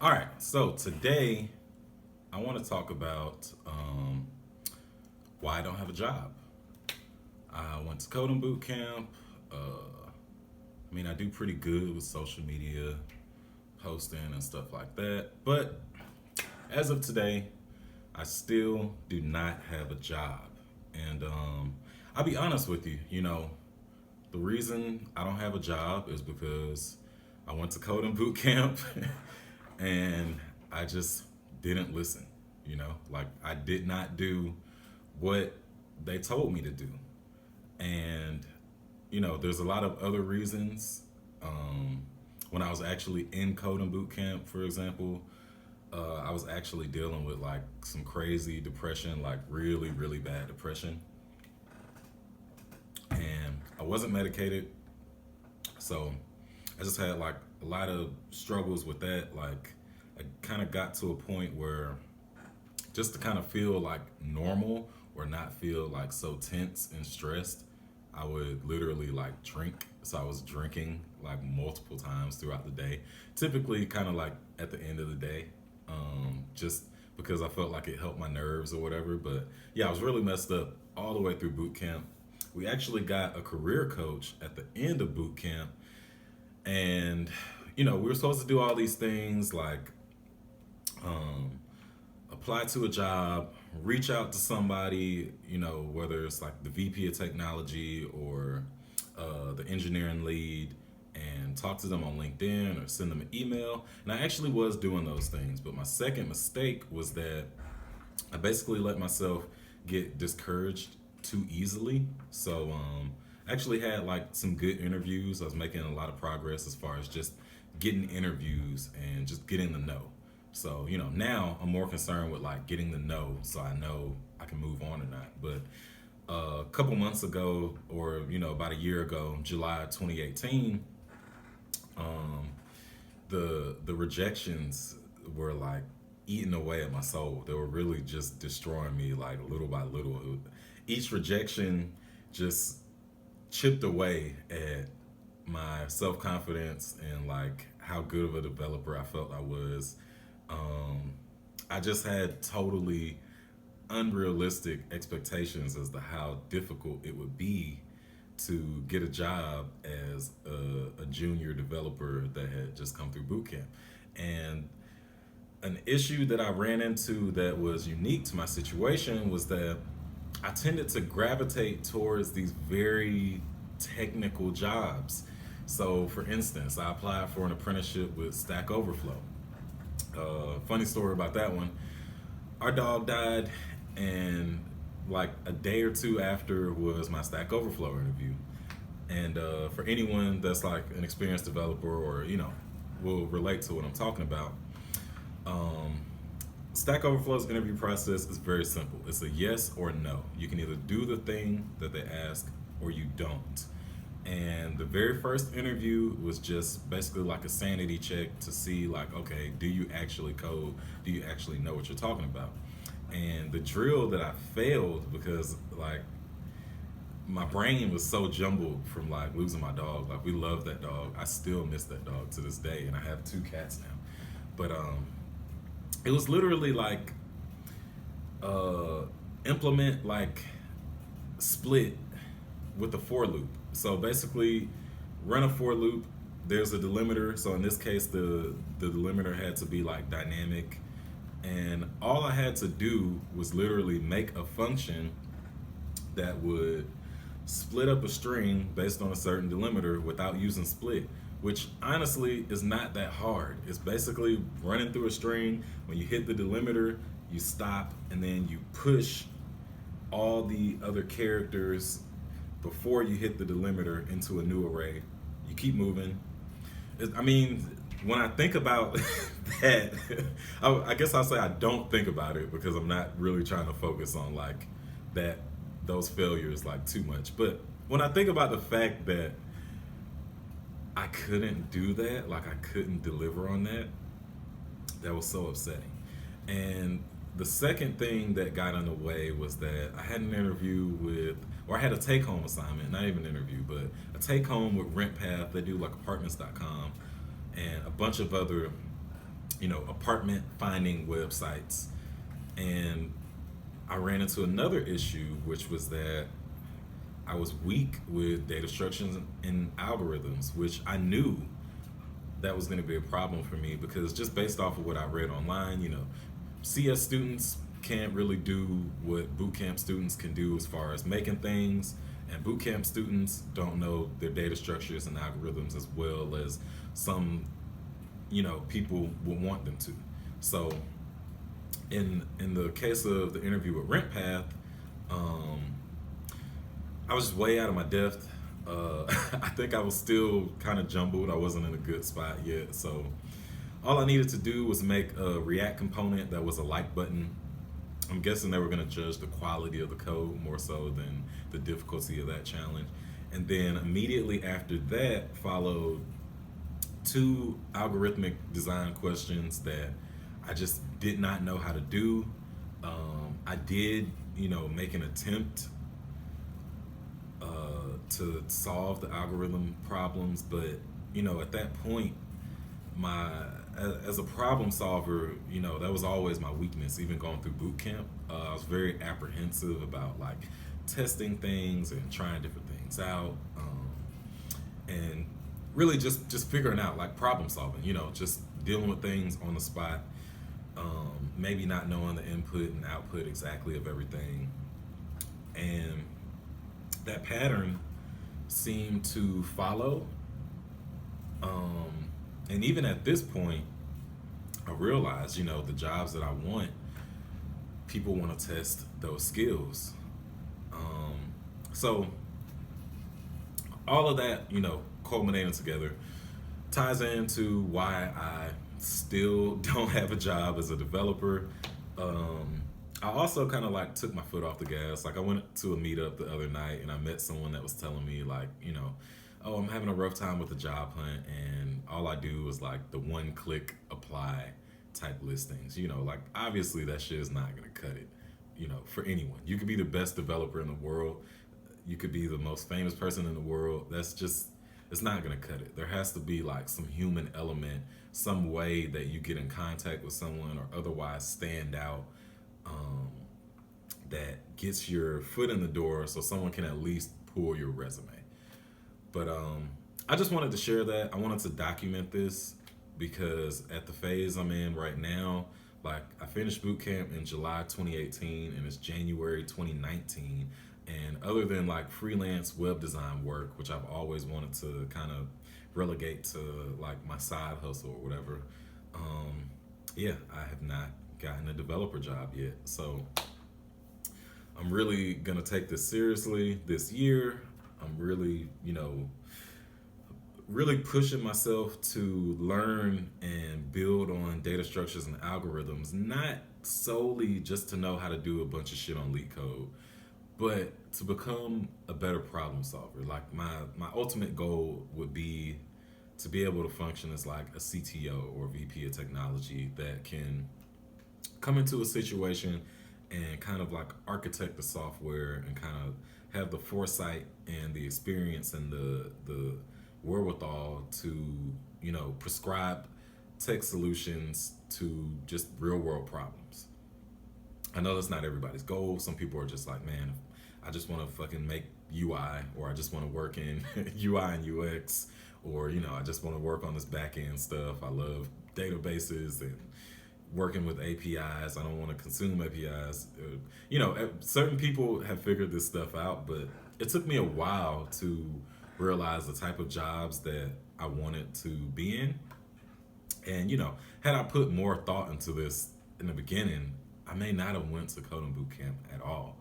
All right, so today I want to talk about why I don't have a job. I went to coding boot camp. I do pretty good with social media posting and stuff like that. But as of today, I still do not have a job. And I'll be honest with you, the reason I don't have a job is because I went to coding boot camp and I just didn't listen. Like I did not do what they told me to do. And, there's a lot of other reasons. When I was actually in coding boot camp, for example, I was actually dealing with like some crazy depression, like really, really bad depression. And I wasn't medicated. So I just had like a lot of struggles with that. Like I kind of got to a point where just to kind of feel like normal or not feel like so tense and stressed, I would literally like drink. So I was drinking like multiple times throughout the day, typically kind of like at the end of the day, just because I felt like it helped my nerves or whatever. But yeah, I was really messed up all the way through boot camp. We actually got a career coach at the end of boot camp, and we were supposed to do all these things like um, apply to a job, reach out to somebody, whether it's like the VP of technology or the engineering lead, and talk to them on LinkedIn or send them an email. And I actually was doing those things, but my second mistake was that I basically let myself get discouraged too easily. So I actually had like some good interviews. I was making a lot of progress as far as just getting interviews and just getting the know. So, now I'm more concerned with like getting the know so I know I can move on or not. But a couple months ago, or, about a year ago, July 2018, the rejections were like eating away at my soul. They were really just destroying me like little by little. Each rejection just chipped away at my self confidence and like how good of a developer I felt I was. Um, I just had totally unrealistic expectations as to how difficult it would be to get a job as a junior developer that had just come through boot camp. And an issue that I ran into that was unique to my situation was that I tended to gravitate towards these very technical jobs. So, for instance, I applied for an apprenticeship with Stack Overflow. Funny story about that one. Our dog died, and like a day or two after was my Stack Overflow interview. And for anyone that's like an experienced developer or will relate to what I'm talking about, um, Stack Overflow's interview process is very simple. It's a yes or no. You can either do the thing that they ask or you don't. And the very first interview was just basically like a sanity check to see like, okay, do you actually code? Do you actually know what you're talking about? And the drill that I failed because like my brain was so jumbled from like losing my dog. Like we love that dog. I still miss that dog to this day, and I have two cats now. But it was literally like uh, implement like split with a for loop. So basically, run a for loop. There's a delimiter. So in this case, the delimiter had to be like dynamic, and all I had to do was literally make a function that would split up a string based on a certain delimiter without using split, which honestly is not that hard. It's basically running through a string. When you hit the delimiter, you stop, and then you push all the other characters before you hit the delimiter into a new array. You keep moving. I mean, when I think about that, I guess I'll say I don't think about it because I'm not really trying to focus on like that those failures like too much. But when I think about the fact that I couldn't do that, like I couldn't deliver on that, that was so upsetting. And the second thing that got in the way was that I had an interview with, or I had a take home assignment, not even an interview, but a take home with RentPath. They do like apartments.com and a bunch of other, apartment finding websites. And I ran into another issue, which was that I was weak with data structures and algorithms, which I knew that was going to be a problem for me because just based off of what I read online, CS students can't really do what bootcamp students can do as far as making things, and bootcamp students don't know their data structures and algorithms as well as some, people will want them to. So, in the case of the interview with RentPath, um, I was just way out of my depth. I think I was still kind of jumbled. I wasn't in a good spot yet. So all I needed to do was make a React component that was a like button. I'm guessing they were going to judge the quality of the code more so than the difficulty of that challenge. And then immediately after that followed two algorithmic design questions that I just did not know how to do. I did, make an attempt to solve the algorithm problems, but at that point, my as a problem solver, that was always my weakness. Even going through boot camp, I was very apprehensive about like testing things and trying different things out, and really just figuring out like problem solving. Just dealing with things on the spot. Maybe not knowing the input and output exactly of everything, and that pattern seemed to follow. And even at this point, I realized, the jobs that I want, people want to test those skills. So all of that, culminating together, ties into why I still don't have a job as a developer. I also kind of like took my foot off the gas. Like I went to a meetup the other night and I met someone that was telling me like, oh, I'm having a rough time with the job hunt, and all I do is like the one click apply type listings. Like obviously that shit is not gonna cut it, for anyone. You could be the best developer in the world, you could be the most famous person in the world. It's not gonna cut it. There has to be like some human element, some way that you get in contact with someone or otherwise stand out, that gets your foot in the door so someone can at least pull your resume. But I just wanted to share that. I wanted to document this because at the phase I'm in right now, like I finished boot camp in July 2018 and it's January 2019. And other than like freelance web design work, which I've always wanted to kind of relegate to like my side hustle or whatever, yeah, I have not gotten a developer job yet. So I'm really gonna take this seriously this year. I'm really, really pushing myself to learn and build on data structures and algorithms, not solely just to know how to do a bunch of shit on LeetCode, but to become a better problem solver. Like my ultimate goal would be to be able to function as like a CTO or VP of technology that can come into a situation and kind of like architect the software and kind of have the foresight and the experience and the wherewithal to prescribe tech solutions to just real world problems. I know that's not everybody's goal. Some people are just like, man, I just want to fucking make UI, or I just want to work in UI and UX, or I just want to work on this back end stuff. I love databases and working with APIs. I don't want to consume APIs. Certain people have figured this stuff out, but it took me a while to realize the type of jobs that I wanted to be in. And had I put more thought into this in the beginning, I may not have went to coding boot camp at all.